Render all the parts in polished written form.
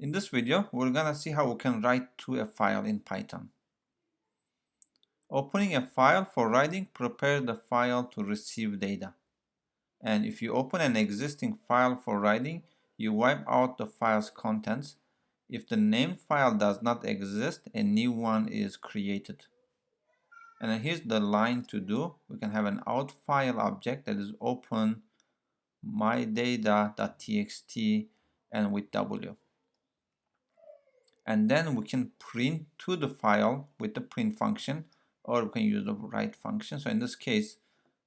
In this video, we're gonna see how we can write to a file in Python. Opening a file for writing prepares the file to receive data. And if you open an existing file for writing, you wipe out the file's contents. If the named file does not exist, a new one is created. And then here's the line to do. We can have an out file object that is open mydata.txt and with W. And then we can print to the file with the print function, or we can use the write function. So in this case,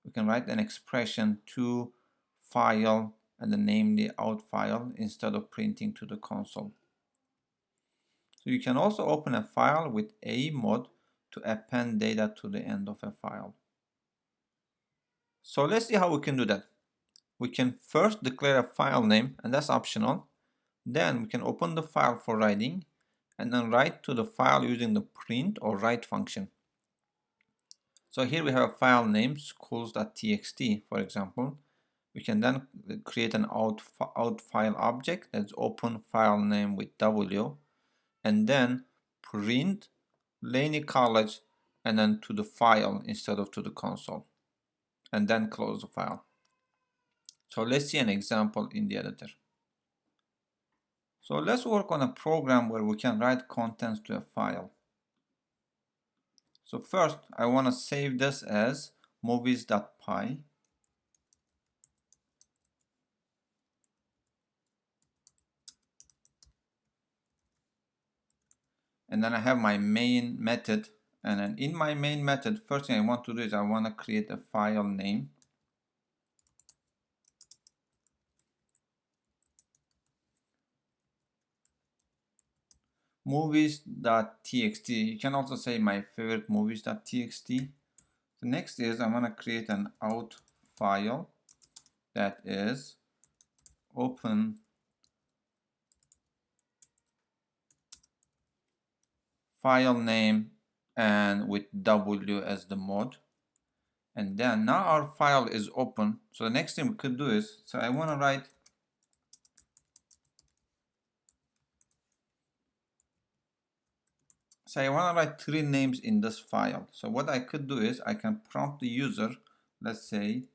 we can write an expression to file and then name the out file instead of printing to the console. So you can also open a file with a mode to append data to the end of a file. So let's see how we can do that. We can first declare a file name, and that's optional. Then we can open the file for writing and then write to the file using the print or write function. So here we have a file name schools.txt, for example. We can then create an out file object that's open file name with W, and then print Laney College and then to the file instead of to the console, and then close the file. So let's see an example in the editor. So let's work on a program where we can write contents to a file. So first, I want to save this as movies.py. And then I have my main method. And then in my main method, first thing I want to do is I want to create a file name. Movies.txt. You can also say my favorite movies.txt. The next is I want to create an out file that is open file name and with W as the mode. And then now our file is open. So the next thing we could do is, so I want to write three names in this file. So what I could do is I can prompt the user, let's say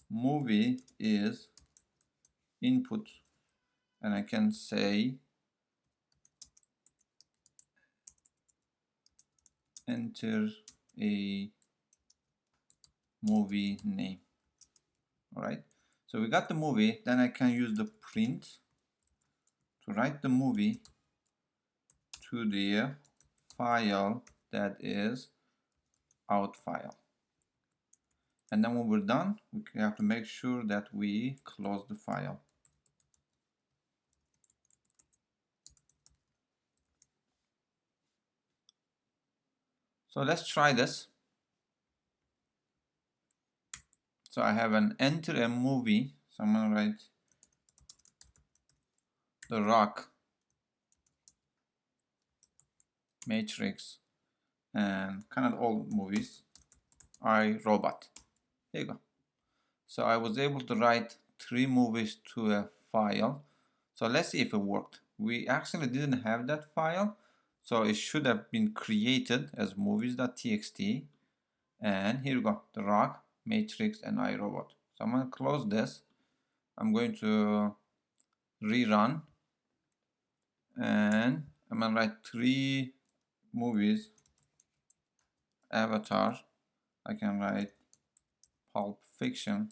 movie is input, and I can say enter a movie name. All right, so we got the movie. Then I can use the print to write the movie to the file that is out file. And then when we're done, we have to make sure that we close the file. So let's try this. So I have an enter a movie. So I'm gonna write The Rock, Matrix, and kind of old movies, I, Robot. Here you go. So I was able to write three movies to a file. So let's see if it worked. We actually didn't have that file, so it should have been created as movies.txt. And here we go, The Rock, Matrix, and iRobot. So I'm going to close this. I'm going to rerun, and I'm going to write three movies. Avatar, I can write Pulp Fiction,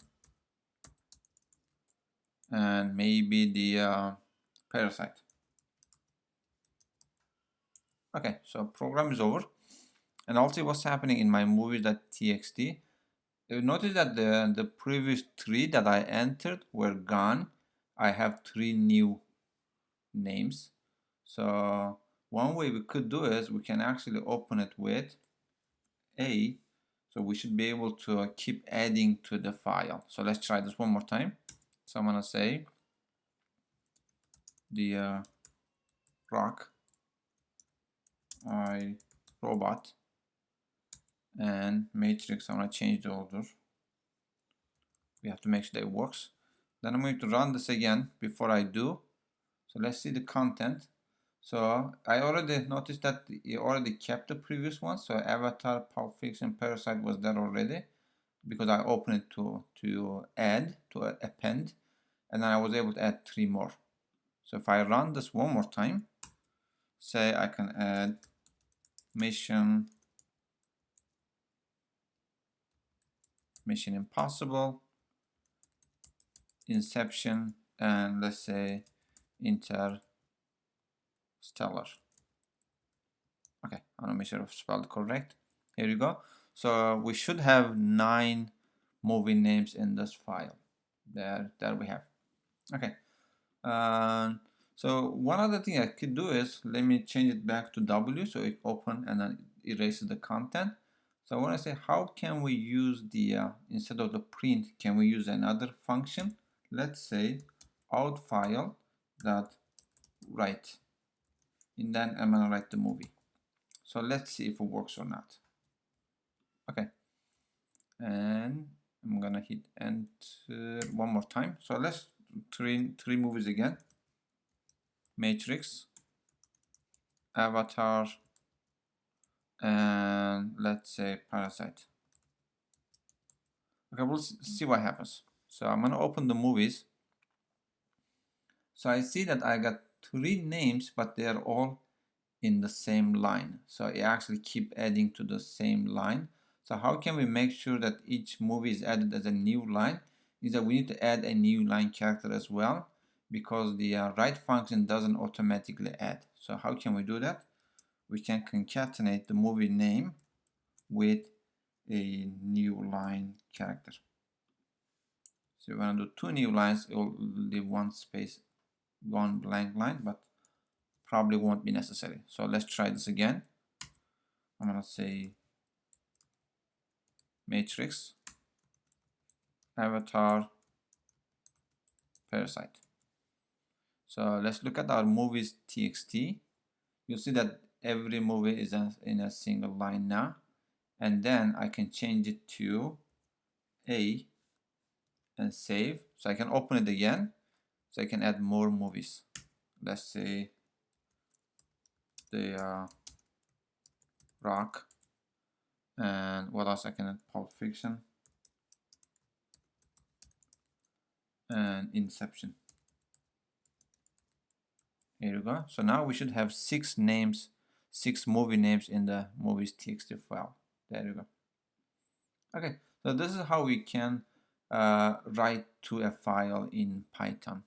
and maybe the Parasite. Okay, so program is over, and I'll see what's happening in my movies.txt. You notice that the previous three that I entered were gone. I have three new names. So one way we could do is we can actually open it with A. So we should be able to keep adding to the file. So let's try this one more time. So I'm gonna say the Rock, I, Robot, and Matrix. I'm gonna change the order. We have to make sure that it works. Then I'm going to run this again before I do. So let's see the content. So I already noticed that it already kept the previous one. So Avatar, Pulp Fiction, Parasite was there already because I opened it to add, to append, and then I was able to add 3 more. So if I run this one more time, say I can add Mission Impossible, Inception, and let's say Interstellar. Okay, I want to make sure I've spelled correct. Here you go. So we should have 9 movie names in this file. There we have. Okay. So one other thing I could do is, let me change it back to W so it open and then it erases the content. So I want to say, how can we use the, instead of the print, can we use another function? Let's say out file dot write, and then I'm gonna write the movie. So let's see if it works or not. Okay, and I'm gonna hit enter one more time. So let's three movies again: Matrix, Avatar, and let's say Parasite. Okay, we'll see what happens. So I'm gonna open the movies. So I see that I got 3 names, but they are all in the same line. So it actually keep adding to the same line. So how can we make sure that each movie is added as a new line? Is that we need to add a new line character as well, because the write function doesn't automatically add. So how can we do that? We can concatenate the movie name with a new line character. So we're going to do 2 new lines. It will leave 1 space, 1 blank line, but probably won't be necessary. So let's try this again. I'm going to say Matrix, Avatar, Parasite. So let's look at our movies txt. You'll see that every movie is in a single line now. And then I can change it to A and save. So I can open it again. So I can add more movies. Let's say the Rock. And what else I can add? Pulp Fiction. And Inception. Here you go. So now we should have 6 names, 6 movie names in the movies txt file. There you go. Okay, so this is how we can write to a file in Python.